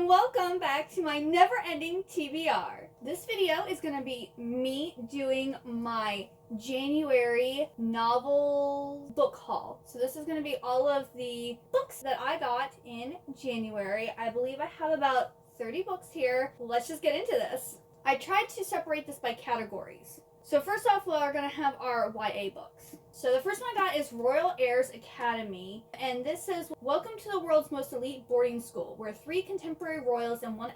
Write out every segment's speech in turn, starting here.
and welcome back to my never-ending TBR. This video is going to be me doing my January novel book haul. So this is going to be all of the books that I got in January. I believe I have about 30 books here. Let's just get into this. I tried to separate this by categories. So first off, we're going to have our YA books. So the first one I got is Royal Heirs Academy, and this says, "Welcome to the world's most elite boarding school, where 3 contemporary royals and 1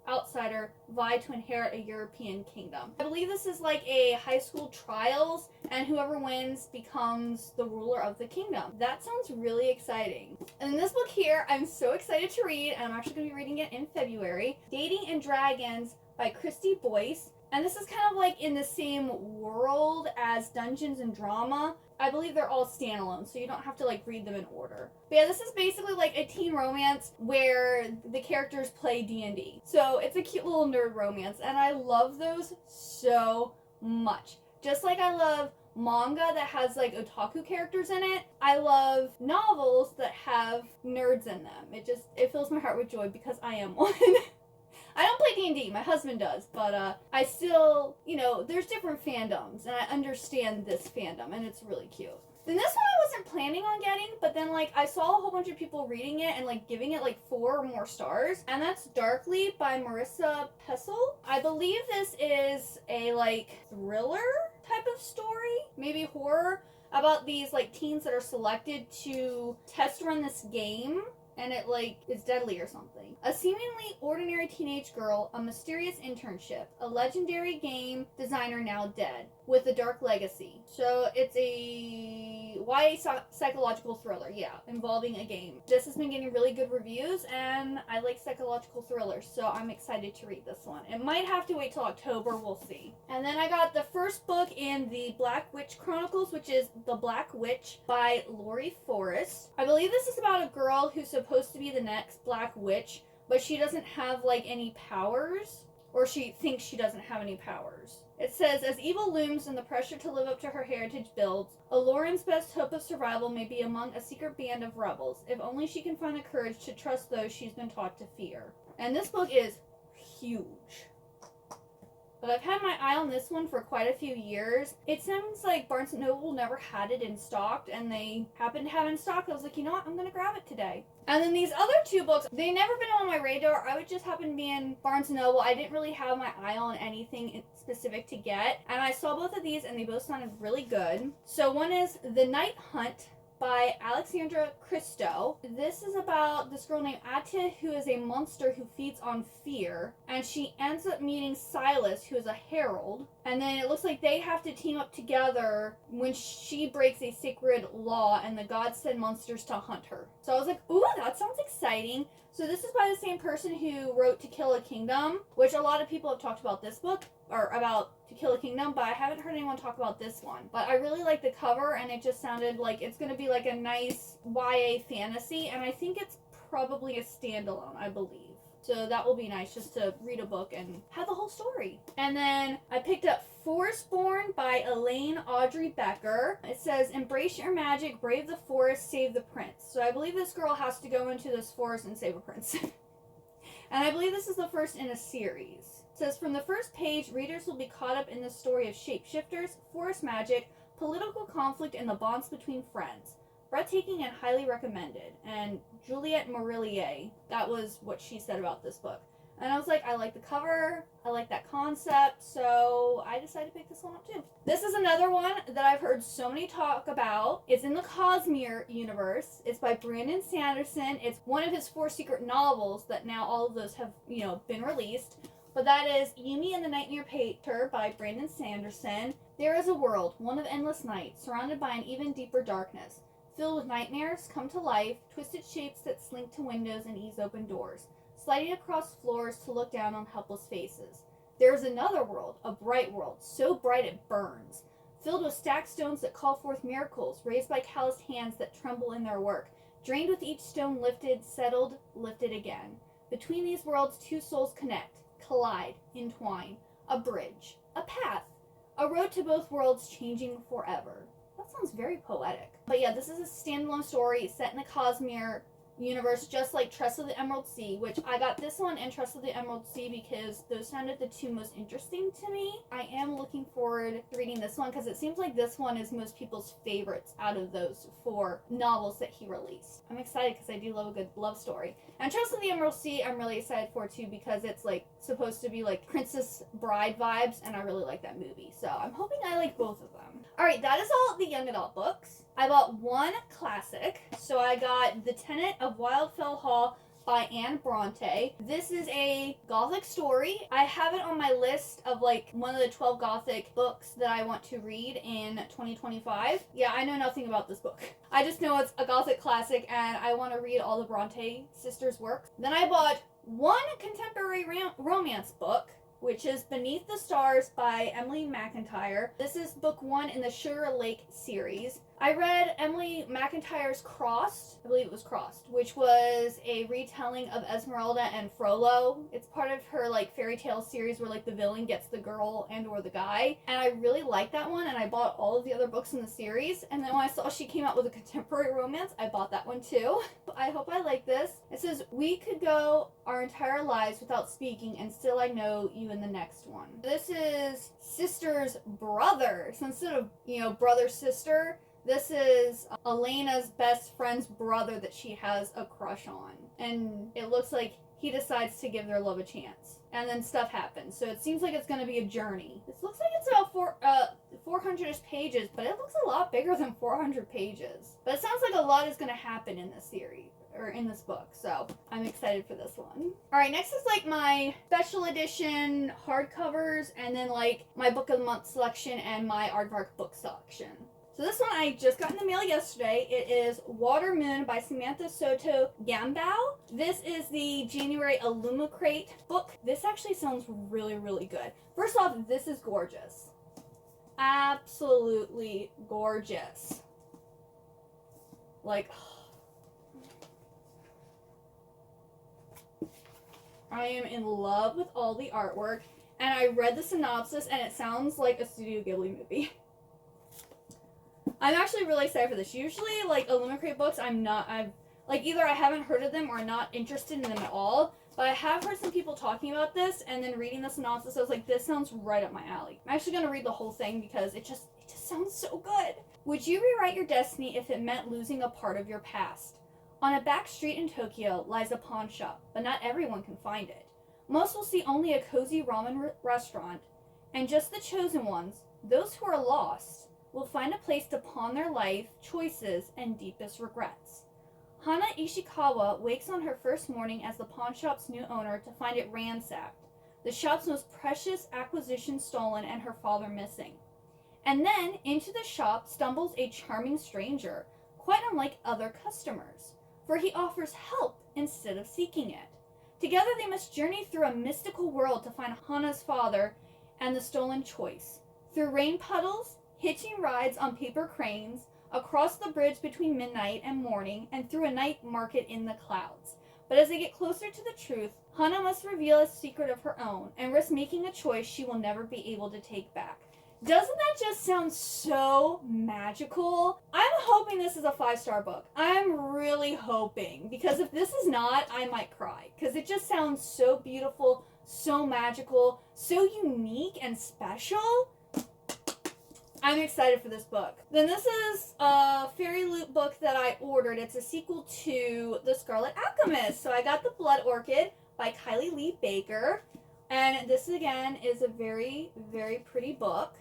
outsider vie to inherit a European kingdom." I believe this is like a high school trials, and whoever wins becomes the ruler of the kingdom. That sounds really exciting. And this book here, I'm so excited to read, and I'm actually going to be reading it in February. Dating and Dragons by Christy Boyce. And this is kind of like in the same world as Dungeons and Drama. I believe they're all standalone, so you don't have to like read them in order. But yeah, this is basically like a teen romance where the characters play D&D. So it's a cute little nerd romance, and I love those so much. Just like I love manga that has like otaku characters in it, I love novels that have nerds in them. It fills my heart with joy because I am one. I don't play D&D, my husband does, but I still, there's different fandoms, and I understand this fandom, and it's really cute. Then this one I wasn't planning on getting, but then I saw a whole bunch of people reading it and giving it 4 or more stars, and that's Darkly by Marissa Pessel. I believe this is a thriller type of story, maybe horror, about these teens that are selected to test run this game. And it is deadly or something. A seemingly ordinary teenage girl, a mysterious internship, a legendary game designer now dead, with a dark legacy. So it's a YA psychological thriller, involving a game. This has been getting really good reviews, and I like psychological thrillers, so I'm excited to read this one. It might have to wait till October, we'll see. And then I got the first book in the Black Witch Chronicles, which is The Black Witch by Lori Forrest. I believe this is about a girl who's supposed to be the next Black Witch, but she doesn't have any powers, or she thinks she doesn't have any powers. It says, as evil looms and the pressure to live up to her heritage builds, Aloran's best hope of survival may be among a secret band of rebels, if only she can find the courage to trust those she's been taught to fear. And this book is huge. But I've had my eye on this one for quite a few years. It sounds like Barnes & Noble never had it in stock, and they happened to have it in stock. I was like, you know what, I'm going to grab it today. And then these other 2 books, they never been on my radar. I would just happen to be in Barnes & Noble. I didn't really have my eye on anything specific to get. And I saw both of these, and they both sounded really good. So one is The Night Hunt by Alexandra Christo. This is about this girl named Atia, who is a monster who feeds on fear, and she ends up meeting Silas, who is a herald, and then it looks like they have to team up together when she breaks a sacred law, and the gods send monsters to hunt her. So I was like, ooh, that sounds exciting. So this is by the same person who wrote To Kill a Kingdom, which a lot of people have talked about this book, or about To Kill a Kingdom, but I haven't heard anyone talk about this one. But I really like the cover, and it just sounded like it's going to be a nice YA fantasy, and I think it's probably a standalone, I believe. So that will be nice, just to read a book and have the whole story. And then I picked up Forestborn by Elaine Audrey Becker. It says, embrace your magic, brave the forest, save the prince. So I believe this girl has to go into this forest and save a prince. And I believe this is the first in a series. It says, from the first page, readers will be caught up in the story of shapeshifters, forest magic, political conflict, and the bonds between friends. Breathtaking and highly recommended. And Juliette Marillier, that was what she said about this book. And I was like, I like the cover, I like that concept, so I decided to pick this one up too. This is another one that I've heard so many talk about. It's in the Cosmere universe. It's by Brandon Sanderson. It's one of his 4 secret novels that now all of those have, been released. But that is Yumi and the Nightmare Painter by Brandon Sanderson. There is a world, one of endless night, surrounded by an even deeper darkness. Filled with nightmares come to life, twisted shapes that slink to windows and ease open doors, sliding across floors to look down on helpless faces. There is another world, a bright world, so bright it burns, filled with stacked stones that call forth miracles, raised by calloused hands that tremble in their work, drained with each stone lifted, settled, lifted again. Between these worlds, 2 souls connect, collide, entwine, a bridge, a path, a road to both worlds changing forever. That sounds very poetic. But yeah, this is a standalone story set in the Cosmere universe, just like Trust of the Emerald Sea, which I got this one and Trust of the Emerald Sea because those sounded the two most interesting to me. I am looking forward to reading this one because it seems like this one is most people's favorites out of those 4 novels that he released. I'm excited because I do love a good love story. And Trust of the Emerald Sea, I'm really excited for too because it's like supposed to be like Princess Bride vibes, and I really like that movie. So I'm hoping I like both of them. Alright, that is all the young adult books. I bought one classic. So I got The Tenant of Wildfell Hall by Anne Bronte. This is a gothic story. I have it on my list of like one of the 12 gothic books that I want to read in 2025. Yeah, I know nothing about this book. I just know it's a gothic classic and I want to read all the Bronte sisters' works. Then I bought one contemporary romance book, which is Beneath the Stars by Emily McIntyre. This is book 1 in the Sugar Lake series. I read Emily McIntyre's Crossed, I believe it was Crossed, which was a retelling of Esmeralda and Frollo. It's part of her like fairy tale series where like the villain gets the girl and or the guy. And I really liked that one and I bought all of the other books in the series. And then when I saw she came out with a contemporary romance, I bought that one too. I hope I like this. It says, we could go our entire lives without speaking and still I know you in the next one. This is sister's brother. So instead of, brother sister, this is Elena's best friend's brother that she has a crush on. And it looks like he decides to give their love a chance. And then stuff happens. So it seems like it's going to be a journey. This looks like it's about 400-ish pages, but it looks a lot bigger than 400 pages. But it sounds like a lot is going to happen in this series, or in this book. So I'm excited for this one. Alright, next is like my special edition hardcovers, and then like my book of the month selection and my aardvark book selection. So this one I just got in the mail yesterday. It is Water Moon by Samantha Soto Gambao. This is the January Illumicrate book. This actually sounds really, really good. First off, this is gorgeous. Absolutely gorgeous. Like, I am in love with all the artwork. And I read the synopsis and it sounds like a Studio Ghibli movie. I'm actually really excited for this. Usually, like, Illumicrate books, either I haven't heard of them or not interested in them at all. But I have heard some people talking about this, and then reading the synopsis, I was like, this sounds right up my alley. I'm actually going to read the whole thing because it just sounds so good. Would you rewrite your destiny if it meant losing a part of your past? On a back street in Tokyo lies a pawn shop, but not everyone can find it. Most will see only a cozy ramen restaurant, and just the chosen ones, those who are lost, will find a place to pawn their life, choices, and deepest regrets. Hana Ishikawa wakes on her first morning as the pawn shop's new owner to find it ransacked, the shop's most precious acquisition stolen, and her father missing. And then, into the shop stumbles a charming stranger, quite unlike other customers, for he offers help instead of seeking it. Together they must journey through a mystical world to find Hana's father and the stolen choice. Through rain puddles, hitching rides on paper cranes, across the bridge between midnight and morning, and through a night market in the clouds. But as they get closer to the truth, Hana must reveal a secret of her own, and risk making a choice she will never be able to take back. Doesn't that just sound so magical? I'm hoping this is a 5-star book. I'm really hoping, because if this is not, I might cry, because it just sounds so beautiful, so magical, so unique and special. I'm excited for this book. Then this is a Fairy Loot book that I ordered. It's a sequel to The Scarlet Alchemist. So I got The Blood Orchid by Kylie Lee Baker. And this, again, is a very, very pretty book.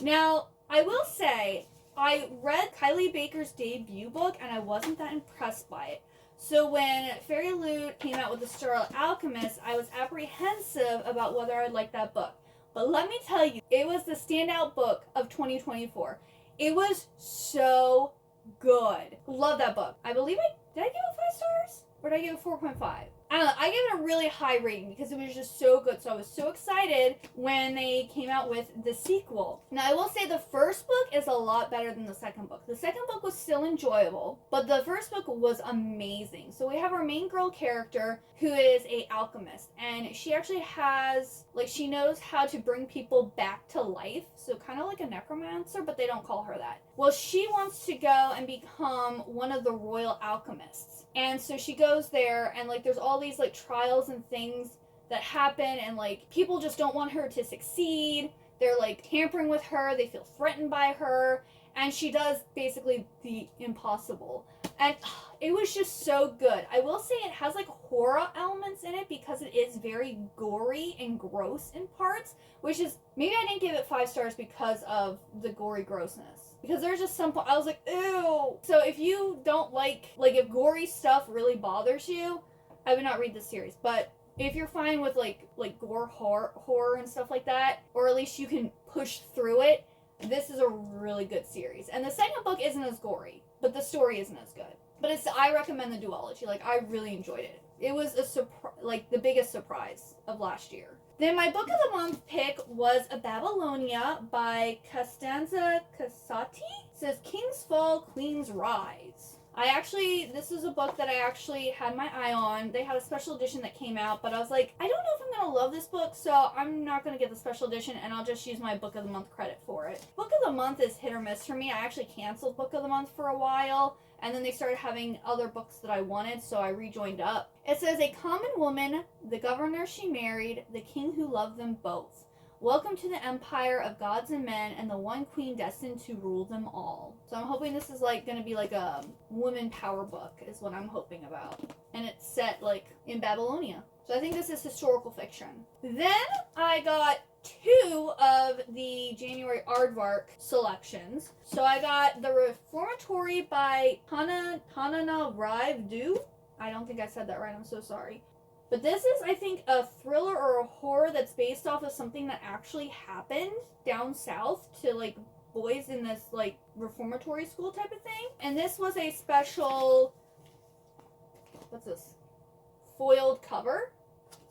Now, I will say, I read Kylie Baker's debut book, and I wasn't that impressed by it. So when Fairy Loot came out with The Scarlet Alchemist, I was apprehensive about whether I'd like that book. But let me tell you, it was the standout book of 2024. It was so good. Love that book. I believe did I give it 5 stars? Or did I give it 4.5? I don't know, I gave it a really high rating because it was just so good. So I was so excited when they came out with the sequel. Now, I will say the first book is a lot better than the second book. The second book was still enjoyable, but the first book was amazing. So we have our main girl character who is a alchemist, and she actually has, like, she knows how to bring people back to life. So kind of like a necromancer, but they don't call her that. Well, she wants to go and become one of the royal alchemists. And so she goes there, and like there's all these like trials and things that happen, and like people just don't want her to succeed. They're like tampering with her, they feel threatened by her, and she does basically the impossible. And it was just so good. I will say it has like horror elements in it because it is very gory and gross in parts, which is, maybe I didn't give it 5 stars because of the gory grossness. Because there's just some, I was like, ew. So if you don't like if gory stuff really bothers you, I would not read this series. But if you're fine with like gore horror and stuff like that, or at least you can push through it, this is a really good series. And the second book isn't as gory, but the story isn't as good. But I recommend the duology. Like, I really enjoyed it. It was the biggest surprise of last year. Then my book of the month pick was A Babylonia by Costanza Casati. It says Kings Fall, Queens Rise. This is a book that I actually had my eye on. They had a special edition that came out, but I was like, I don't know if I'm going to love this book, so I'm not going to get the special edition, and I'll just use my book of the month credit for it. Book of the month is hit or miss for me. I actually canceled book of the month for a while, and then they started having other books that I wanted, so I rejoined up. It says, A Common Woman, the governor she married, the king who loved them both. Welcome to the empire of gods and men and the one queen destined to rule them all. So I'm hoping this is like going to be like a woman power book is what I'm hoping about. And it's set like in Babylonia. So I think this is historical fiction. Then I got 2 of the January Aardvark selections. So I got The Reformatory by Hanana Rive-Du. I don't think I said that right. I'm so sorry. But this is, I think, a thriller or a horror that's based off of something that actually happened down south to, like, boys in this, like, reformatory school type of thing. And this was a special, what's this? Foiled cover.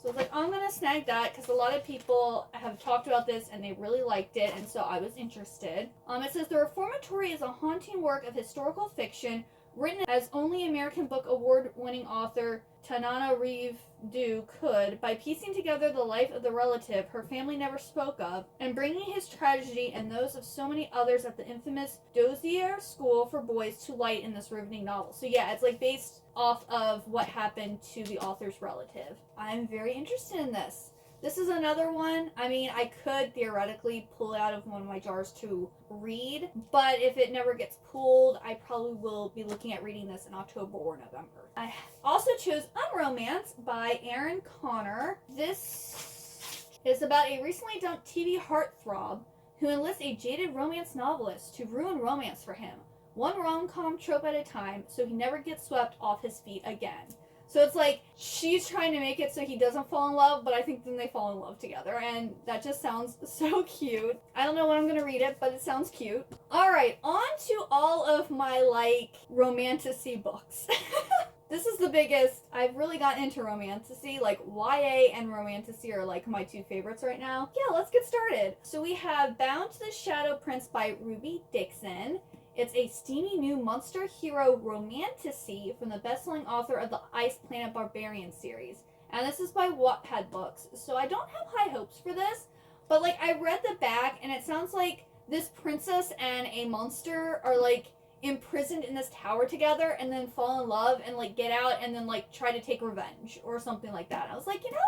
So I was like, I'm going to snag that because a lot of people have talked about this and they really liked it, and so I was interested. It says, The Reformatory is a haunting work of historical fiction written as only American Book Award-winning author Tanana Rive-Du could, by piecing together the life of the relative her family never spoke of, and bringing his tragedy and those of so many others at the infamous Dozier School for Boys to light in this riveting novel. So yeah, it's like based off of what happened to the author's relative. I'm very interested in this. This is another one. I mean, I could theoretically pull it out of one of my jars to read, but if it never gets pulled, I probably will be looking at reading this in October or November. I also chose Unromance by Erin Connor. This is about a recently dumped TV heartthrob who enlists a jaded romance novelist to ruin romance for him, one rom-com trope at a time, so he never gets swept off his feet again. So it's like, she's trying to make it so he doesn't fall in love, but I think then they fall in love together, and that just sounds so cute. I don't know when I'm gonna read it, but it sounds cute. Alright, on to all of my, like, romantasy books. This is the biggest. I've really gotten into romantasy. Like, YA and romantasy are, like, my 2 favorites right now. Yeah, let's get started. So we have Bound to the Shadow Prince by Ruby Dixon. It's a steamy new monster hero romantasy from the best-selling author of the Ice Planet Barbarian series. And this is by Wattpad Books. So I don't have high hopes for this, but like I read the back and it sounds like this princess and a monster are like imprisoned in this tower together and then fall in love and like get out and then like try to take revenge or something like that. I was like, you know,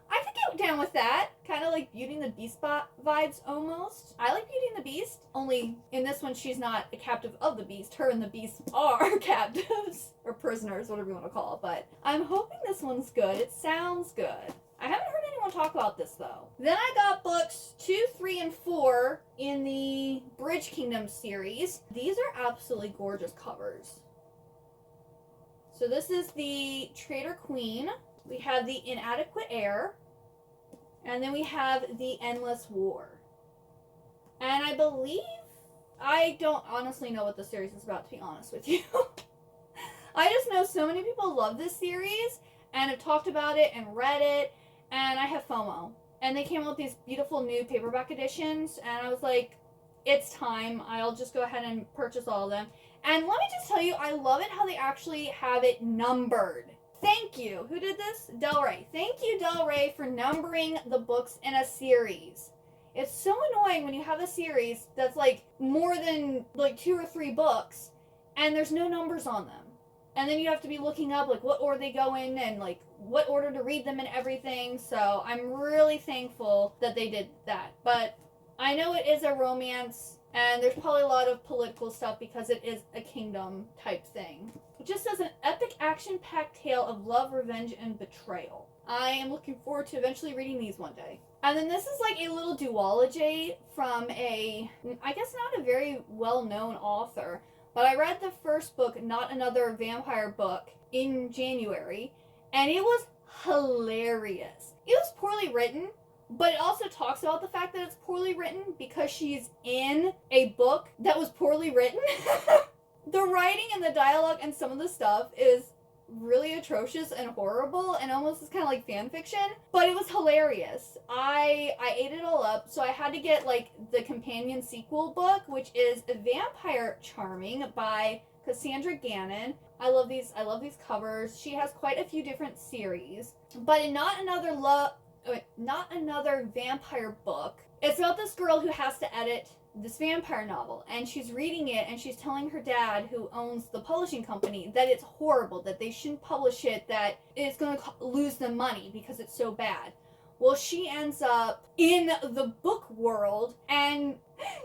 I could get down with that. Kind of like Beauty and the Beast vibes almost. I like Beauty and the Beast, only in this one she's not a captive of the Beast. Her and the Beast are captives, or prisoners, whatever you want to call it. But I'm hoping this one's good. It sounds good. I haven't heard anyone talk about this though. Then I got books 2, 3, and 4 in the Bridge Kingdom series. These are absolutely gorgeous covers. So this is the Traitor Queen. We have the Inadequate Heir. And then we have the Endless War. And I believe, I don't honestly know what the series is about, to be honest with you. I just know so many people love this series, and have talked about it and read it, and I have FOMO. And they came out with these beautiful new paperback editions, and I was like, it's time. I'll just go ahead and purchase all of them. And let me just tell you, I love it how they actually have it numbered. Thank you. Who did this? Del Rey. Thank you, Del Rey, for numbering the books in a series. It's so annoying when you have a series that's like more than like 2 or 3 books and there's no numbers on them. And then you have to be looking up like what order they go in and like what order to read them and everything. So I'm really thankful that they did that. But I know it is a romance and there's probably a lot of political stuff because it is a kingdom type thing. It just says an epic action-packed tale of love, revenge, and betrayal. I am looking forward to eventually reading these one day. And then this is like a little duology from a, I guess not a very well-known author, but I read the first book, Not Another Vampire Book, in January, and it was hilarious. It was poorly written, but it also talks about the fact that it's poorly written because she's in a book that was poorly written. The writing and the dialogue and some of the stuff is really atrocious and horrible and almost is kind of like fan fiction, but it was hilarious. I ate it all up, so I had to get like the companion sequel book, which is Vampire Charming by Cassandra Gannon. I love these covers. She has quite a few different series, but in Not Another Vampire Book, it's about this girl who has to edit this vampire novel, and she's reading it and she's telling her dad, who owns the publishing company, that it's horrible, that they shouldn't publish it, that it's going to lose them money because it's so bad. Well, she ends up in the book world and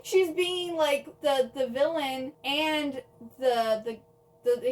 she's being like the villain and the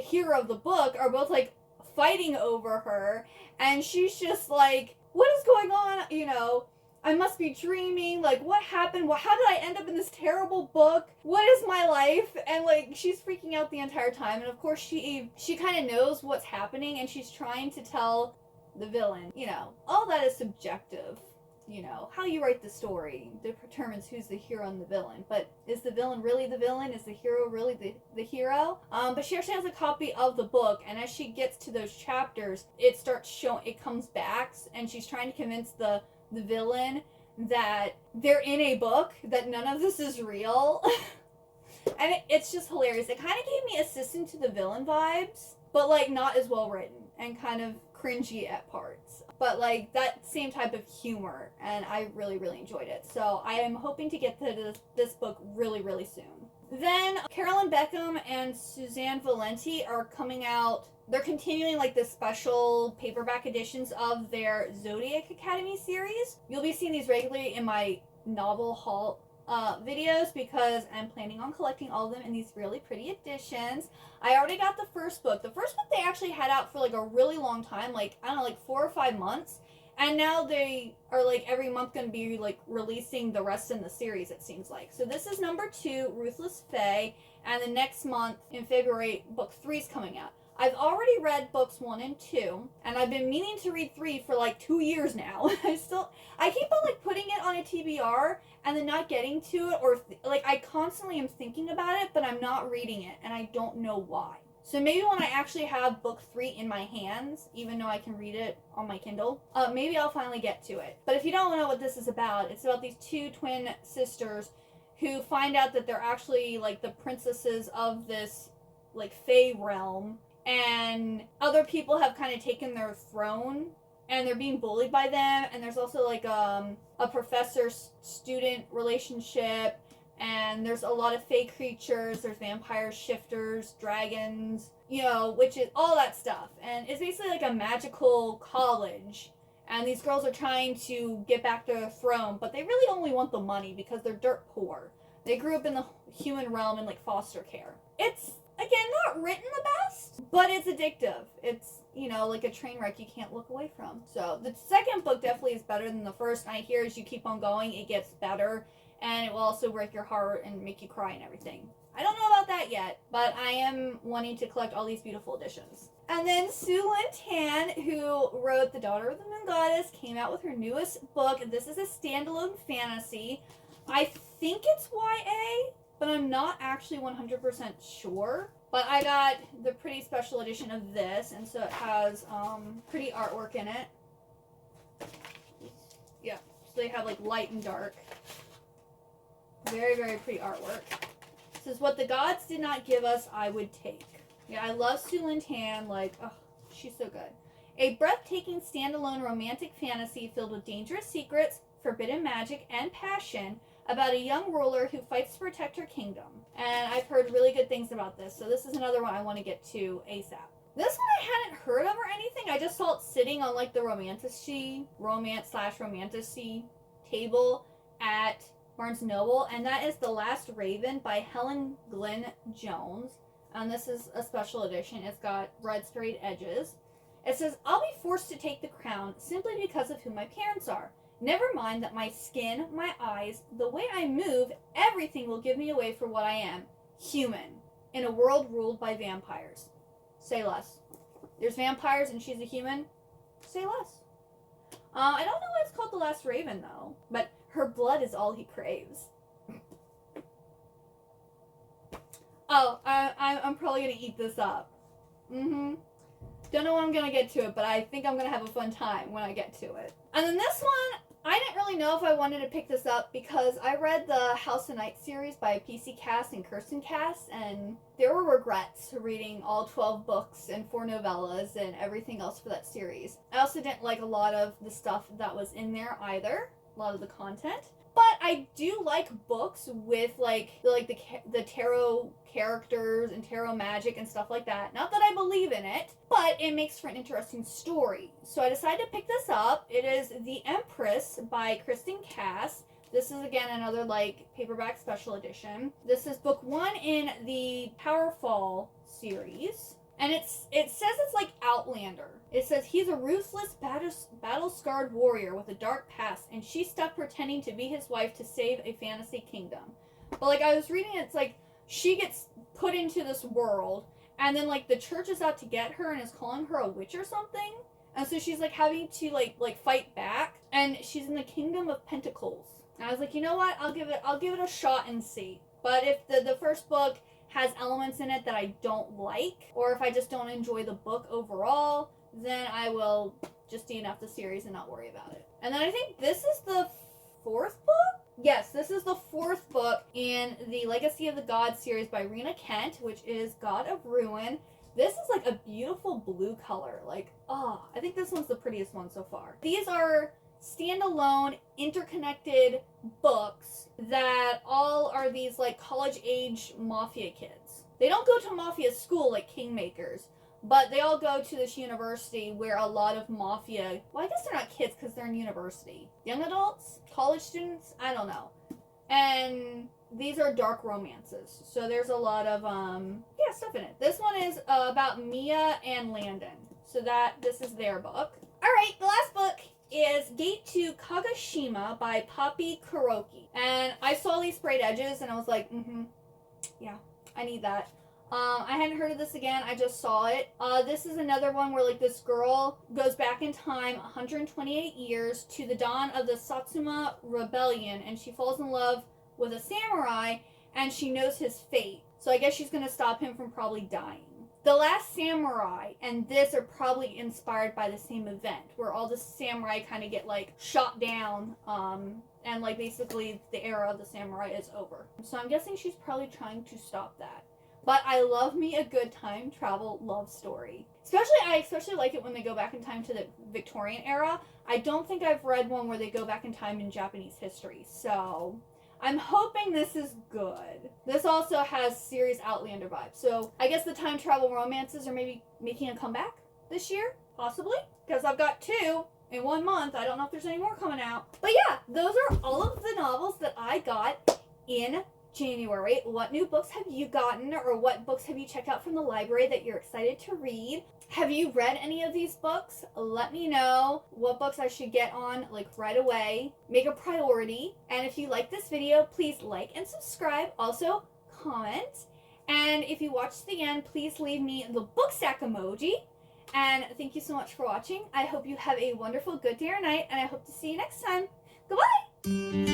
hero of the book are both like fighting over her, and she's just like, what is going on, you know? I must be dreaming, like, what happened? Well, how did I end up in this terrible book? What is my life? And, like, she's freaking out the entire time, and of course she kind of knows what's happening, and she's trying to tell the villain, you know, all that is subjective, you know, how you write the story determines who's the hero and the villain, but is the villain really the villain? Is the hero really the hero? But she actually has a copy of the book, and as she gets to those chapters, it comes back, and she's trying to convince the villain that they're in a book, that none of this is real. And it's just hilarious. It kind of gave me Assistant to the Villain vibes, but like not as well written and kind of cringy at parts, but like that same type of humor, and I really enjoyed it. So I am hoping to get to this book really soon. Then Carolyn Beckham and Suzanne Valenti are coming out. They're continuing like the special paperback editions of their Zodiac Academy series. You'll be seeing these regularly in my novel haul videos because I'm planning on collecting all of them in these really pretty editions. I already got the first book. The first book they actually had out for like a really long time, like I don't know, like 4 or 5 months. And now they are like every month going to be like releasing the rest in the series, it seems like. So this is number 2, Ruthless Fae, and the next month in February, book 3 is coming out. I've already read books 1 and 2, and I've been meaning to read 3 for like 2 years now. I keep on like putting it on a TBR and then not getting to it, or like I constantly am thinking about it, but I'm not reading it, and I don't know why. So maybe when I actually have book 3 in my hands, even though I can read it on my Kindle, maybe I'll finally get to it. But if you don't know what this is about, it's about these 2 twin sisters who find out that they're actually like the princesses of this like Fae realm, and other people have kind of taken their throne and they're being bullied by them, and there's also like a professor-student relationship, and there's a lot of fake creatures, there's vampires, shifters, dragons, you know, witches, all that stuff. And it's basically like a magical college, and these girls are trying to get back their throne, but they really only want the money because they're dirt poor. They grew up in the human realm in like foster care. It's, again, not written the best, but it's addictive. It's, you know, like a train wreck you can't look away from. So the second book definitely is better than the first, and I hear as you keep on going, it gets better, and it will also break your heart and make you cry and everything. I don't know about that yet, but I am wanting to collect all these beautiful editions. And then Sue Lynn Tan, who wrote The Daughter of the Moon Goddess, came out with her newest book. This is a standalone fantasy. I think it's YA, but I'm not actually 100% sure. But I got the pretty special edition of this, and so it has pretty artwork in it. Yeah, so they have like light and dark. Very, very pretty artwork. It says, what the gods did not give us, I would take. Yeah, I love Sue Lin Tan. Like, oh, she's so good. A breathtaking standalone romantic fantasy filled with dangerous secrets, forbidden magic, and passion about a young ruler who fights to protect her kingdom. And I've heard really good things about this, so this is another one I want to get to ASAP. This one I hadn't heard of or anything. I just saw it sitting on like the Romantasy table at Barnes & Noble, and that is The Last Raven by Helen Glynn Jones. And this is a special edition. It's got red sprayed edges. It says, I'll be forced to take the crown simply because of who my parents are. Never mind that my skin, my eyes, the way I move, everything will give me away for what I am. Human. In a world ruled by vampires. Say less. There's vampires and she's a human? Say less. I don't know why it's called The Last Raven, though. But her blood is all he craves. Oh, I'm probably going to eat this up. Don't know when I'm going to get to it, but I think I'm going to have a fun time when I get to it. And then this one, I didn't really know if I wanted to pick this up because I read the House of Night series by PC Cass and Kirsten Cass, and there were regrets reading all 12 books and 4 novellas and everything else for that series. I also didn't like a lot of the stuff that was in there either, a lot of the content. But I do like books with like the tarot characters and tarot magic and stuff like that. Not that I believe in it, but it makes for an interesting story. So I decided to pick this up. It is The Empress by Kirsten Cass. This is again another like paperback special edition. This is book 1 in the Powerfall series. And it says it's like Outlander. It says he's a ruthless, battle-scarred warrior with a dark past, and she's stuck pretending to be his wife to save a fantasy kingdom. But like I was reading, it's like she gets put into this world, and then like the church is out to get her and is calling her a witch or something. And so she's like having to like fight back, and she's in the Kingdom of Pentacles. And I was like, you know what? I'll give it a shot and see. But if the first book has elements in it that I don't like, or if I just don't enjoy the book overall, then I will just DNF the series and not worry about it. And then I think this is the 4th book? Yes, this is the 4th book in the Legacy of the Gods series by Rena Kent, which is God of Ruin. This is like a beautiful blue color. Like, oh, I think this one's the prettiest one so far. These are standalone, interconnected books that all are these like college-age mafia kids. They don't go to mafia school like Kingmakers, but they all go to this university where a lot of mafia, well, I guess they're not kids because they're in university. Young adults? College students? I don't know. And these are dark romances. So there's a lot of, stuff in it. This one is about Mia and Landon. So this is their book. All right, the last book is Gate to Kagoshima by Poppy Kuroki. And I saw these sprayed edges and I was like, yeah, I need that. I hadn't heard of this again. I just saw it. This is another one where like this girl goes back in time 128 years to the dawn of the Satsuma Rebellion, and she falls in love with a samurai and she knows his fate. So I guess she's going to stop him from probably dying. The Last Samurai and this are probably inspired by the same event where all the samurai kind of get like shot down and like basically the era of the samurai is over. So I'm guessing she's probably trying to stop that. But I love me a good time travel love story. I especially like it when they go back in time to the Victorian era. I don't think I've read one where they go back in time in Japanese history. So I'm hoping this is good. This also has serious Outlander vibes. So I guess the time travel romances are maybe making a comeback this year, possibly. Because I've got 2 in 1 month. I don't know if there's any more coming out. But yeah, those are all of the novels that I got in January. What new books have you gotten, or what books have you checked out from the library that you're excited to read? Have you read any of these books? Let me know what books I should get on like right away. Make a priority. And if you like this video, please like and subscribe. Also, comment. And if you watch to the end, please leave me the book stack emoji. And thank you so much for watching. I hope you have a wonderful good day or night, and I hope to see you next time. Goodbye!